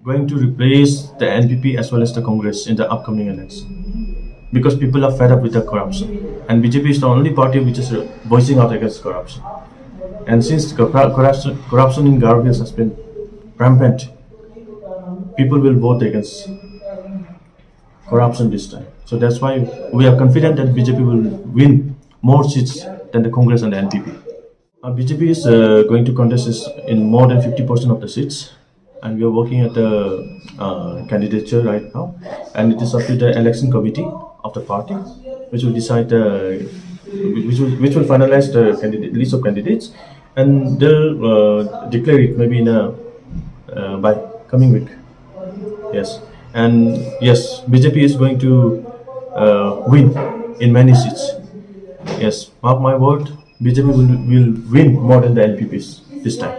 going to replace the NPP as well as the Congress in the upcoming election, because people are fed up with the corruption, and BJP is the only party which is voicing out against corruption. And since corruption in Garhwal has been rampant, people will vote against corruption this time. So that's why we are confident that BJP will win more seats than the Congress and the NPP. BJP is going to contest in more than 50% of the seats, and we are working at the candidature right now, and it is up to the election committee of the party, which will decide which will finalize the list of candidates, and they'll declare it maybe by coming week. Yes, and yes, BJP is going to win in many seats. Yes, mark my word, BJP will win more than the NPPs this time.